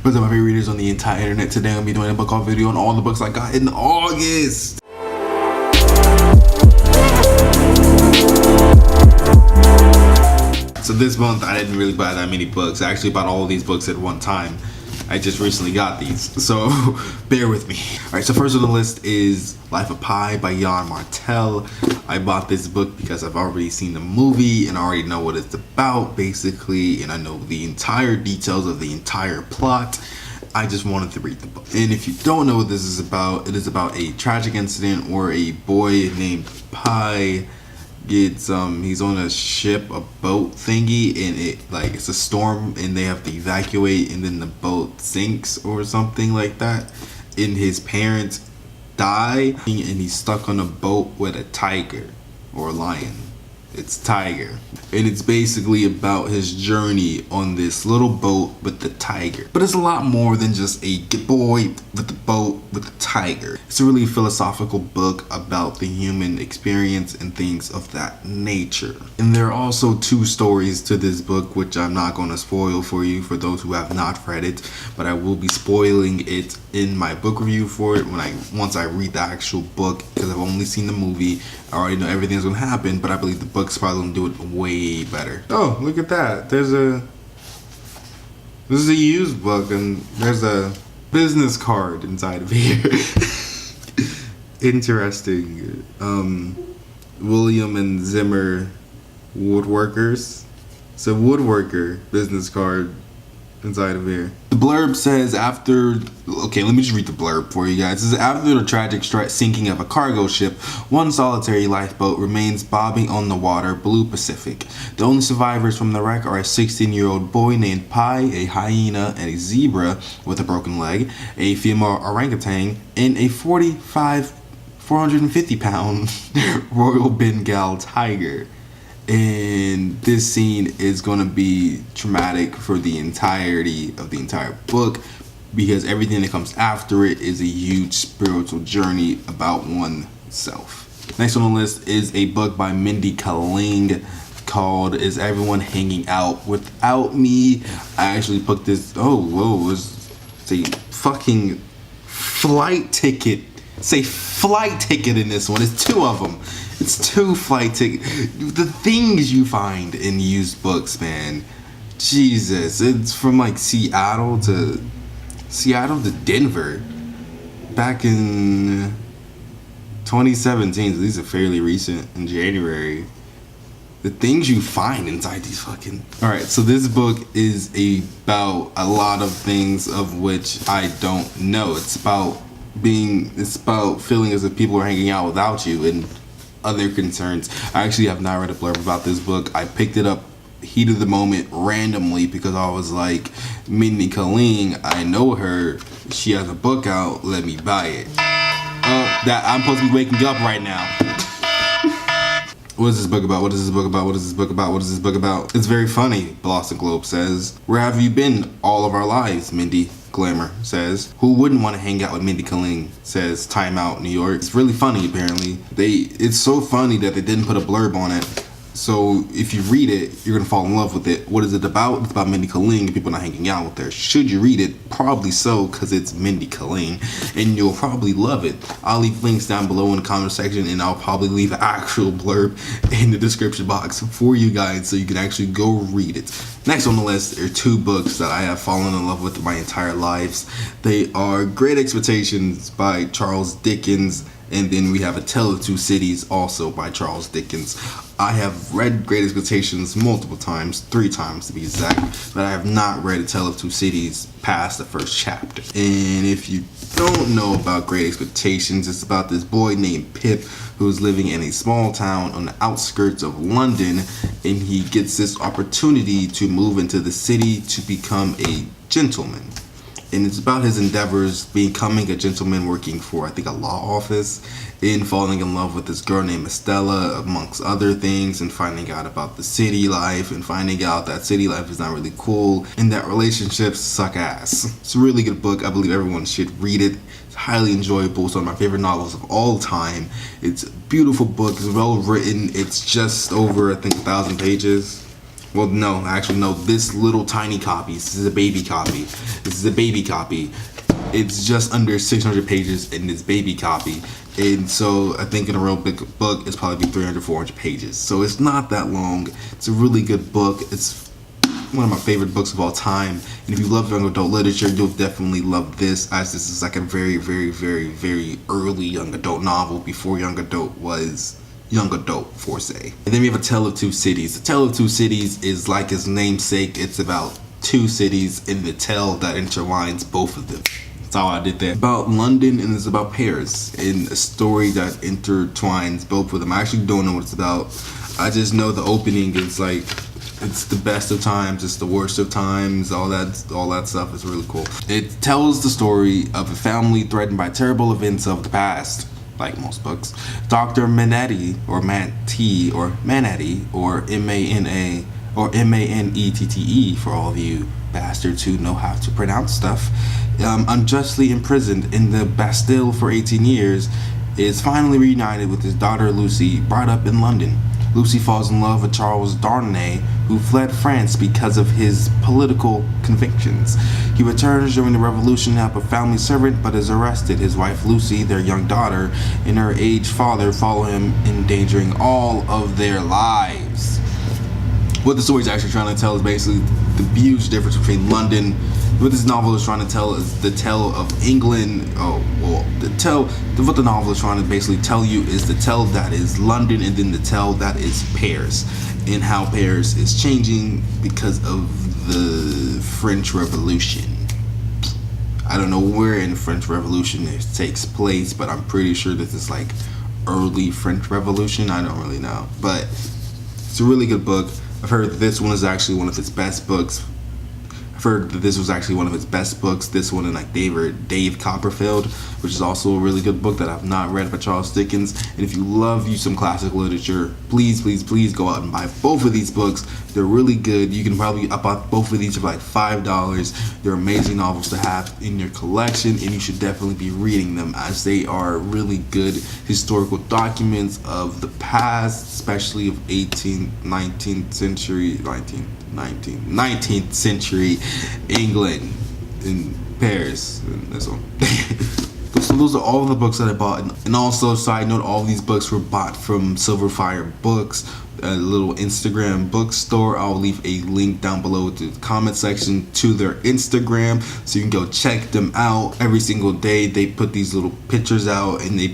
What's up, my favorite readers on the entire internet? Today I'm gonna be doing a book haul video on all the books I got in August. So this month I didn't really buy that many books. I actually bought all of these books at one time. I just recently got these, so bear with me. Alright, so first on the list is Life of Pi by Jan Martel. I bought this book because I've already seen the movie and I already know what it's about, basically, and I know the entire details of the entire plot. I just wanted to read the book. And if you don't know what this is about, it is about a tragic incident where a boy named Pi gets he's on a ship, a boat thingy, and it's a storm and they have to evacuate, and then the boat sinks or something like that, and his parents die and he's stuck on a boat with a tiger or a lion. It's tiger, and it's basically about his journey on this little boat with the tiger. But it's a lot more than just a boy with the boat with the tiger. It's a really philosophical book about the human experience and things of that nature. And there are also two stories to this book, which I'm not going to spoil for you for those who have not read it, but I will be spoiling it in my book review for it once I read the actual book, because I've only seen the movie. I already know everything's gonna happen, but I believe the book's probably gonna do it way better. Oh, look at that. This is a used book, and there's a business card inside of here. Interesting. William and Zimmer woodworkers. It's a woodworker business card inside of here. The blurb says okay, let me just read the blurb for you guys. It says, after the tragic sinking of a cargo ship, one solitary lifeboat remains bobbing on the water, blue Pacific. The only survivors from the wreck are a 16-year-old boy named Pi, a hyena, and a zebra with a broken leg, a female orangutan, and a 450-pound Royal Bengal tiger. And this scene is going to be traumatic for the entirety of the entire book, because everything that comes after it is a huge spiritual journey about oneself. Next on the list is a book by Mindy Kaling called Is Everyone Hanging Out Without Me? I actually put this, it's a fucking flight ticket. It's a flight ticket in this one. It's two of them. It's two flight tickets. The things you find in used books, man. Jesus. It's from like Seattle to Denver. Back in 2017. So these are fairly recent, in January. The things you find inside these fucking... Alright, so this book is about a lot of things of which I don't know. It's about feeling as if people are hanging out without you and other concerns. I actually have not read a blurb about this book. I picked it up heat of the moment randomly because I was like, Mindy Kaling, I know her, she has a book out, let me buy it. That I'm supposed to be waking up right now. What is this book about? What is this book about? What is this book about? What is this book about? It's very funny, Boston Globe says. Where have you been all of our lives, Mindy? Glamour says. Who wouldn't want to hang out with Mindy Kaling? Says Time Out New York. It's really funny, apparently. It's so funny that they didn't put a blurb on it. So if you read it, you're gonna fall in love with it. What is it about? It's about Mindy Kaling and people not hanging out with her. Should you read it? Probably so, because it's Mindy Kaling, and you'll probably love it. I'll leave links down below in the comment section, and I'll probably leave an actual blurb in the description box for you guys so you can actually go read it. Next on the list are two books that I have fallen in love with my entire lives. They are Great Expectations by Charles Dickens, and then we have A Tale of Two Cities, also by Charles Dickens. I have read Great Expectations multiple times, 3 times to be exact, but I have not read A Tale of Two Cities past the first chapter. And if you don't know about Great Expectations, it's about this boy named Pip who's living in a small town on the outskirts of London, and he gets this opportunity to move into the city to become a gentleman. And it's about his endeavors becoming a gentleman, working for, I think, a law office, and falling in love with this girl named Estella, amongst other things, and finding out about the city life, and finding out that city life is not really cool, and that relationships suck ass. It's a really good book. I believe everyone should read it. It's highly enjoyable. It's one of my favorite novels of all time. It's a beautiful book. It's well written. It's just over, I think, 1,000 pages. Well, no, actually, no. This little tiny copy. This is a baby copy. This is a baby copy. It's just under 600 pages in this baby copy. And so I think in a real big book, it's probably 300, 400 pages. So it's not that long. It's a really good book. It's one of my favorite books of all time. And if you love young adult literature, you'll definitely love this, as this is like a very, very, very, very early young adult novel before young adult was young adult, for say. And then we have A Tale of Two Cities. A Tale of Two Cities is like its namesake. It's about two cities in the tale that intertwines both of them. That's all I did there. About London, and it's about Paris, and a story that intertwines both of them. I actually don't know what it's about. I just know the opening is like, it's the best of times, it's the worst of times, all that stuff is really cool. It tells the story of a family threatened by terrible events of the past, like most books. Dr. Manetti, or Mantti, or Manetti, or M-A-N-A, or M-A-N-E-T-T-E for all of you bastards who know how to pronounce stuff, unjustly imprisoned in the Bastille for 18 years, is finally reunited with his daughter Lucy, brought up in London. Lucy falls in love with Charles Darnay, who fled France because of his political convictions. He returns during the revolution to help a family servant, but is arrested. His wife Lucy, their young daughter, and her aged father follow him, endangering all of their lives. What the story is actually trying to tell is basically the huge difference between London. What this novel is trying to tell is the tale of England. What the novel is trying to basically tell you is the tale that is London, and then the tale that is Paris, and how Paris is changing because of the French Revolution. I don't know where in the French Revolution it takes place, but I'm pretty sure this is like early French Revolution. I don't really know, but it's a really good book. I've heard that this one is actually one of its best books. I've heard that this was actually one of its best books. This one and like Dave Copperfield, which is also a really good book that I've not read by Charles Dickens. And if you love some classic literature, please go out and buy both of these books. They're really good. You can probably buy both of these for like $5. They're amazing novels to have in your collection, and you should definitely be reading them, as they are really good historical documents of the past, especially of 19th century England, in Paris, and this one. So those are all the books that I bought, and also, side note, all of these books were bought from Silverfire Books, a little Instagram bookstore. I'll leave a link down below to the comment section to their Instagram, so you can go check them out. Every single day they put these little pictures out, and they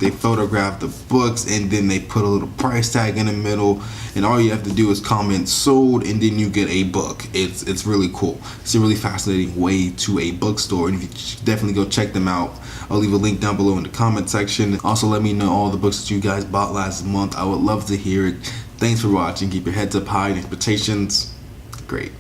photograph the books, and then they put a little price tag in the middle, and all you have to do is comment sold, and then you get a book. It's really cool. It's a really fascinating way to a bookstore, and you definitely go check them out. I'll leave a link down below in the comment section. Also, let me know all the books that you guys bought last month. I would love to hear it. Thanks for watching. Keep your heads up high and expectations great.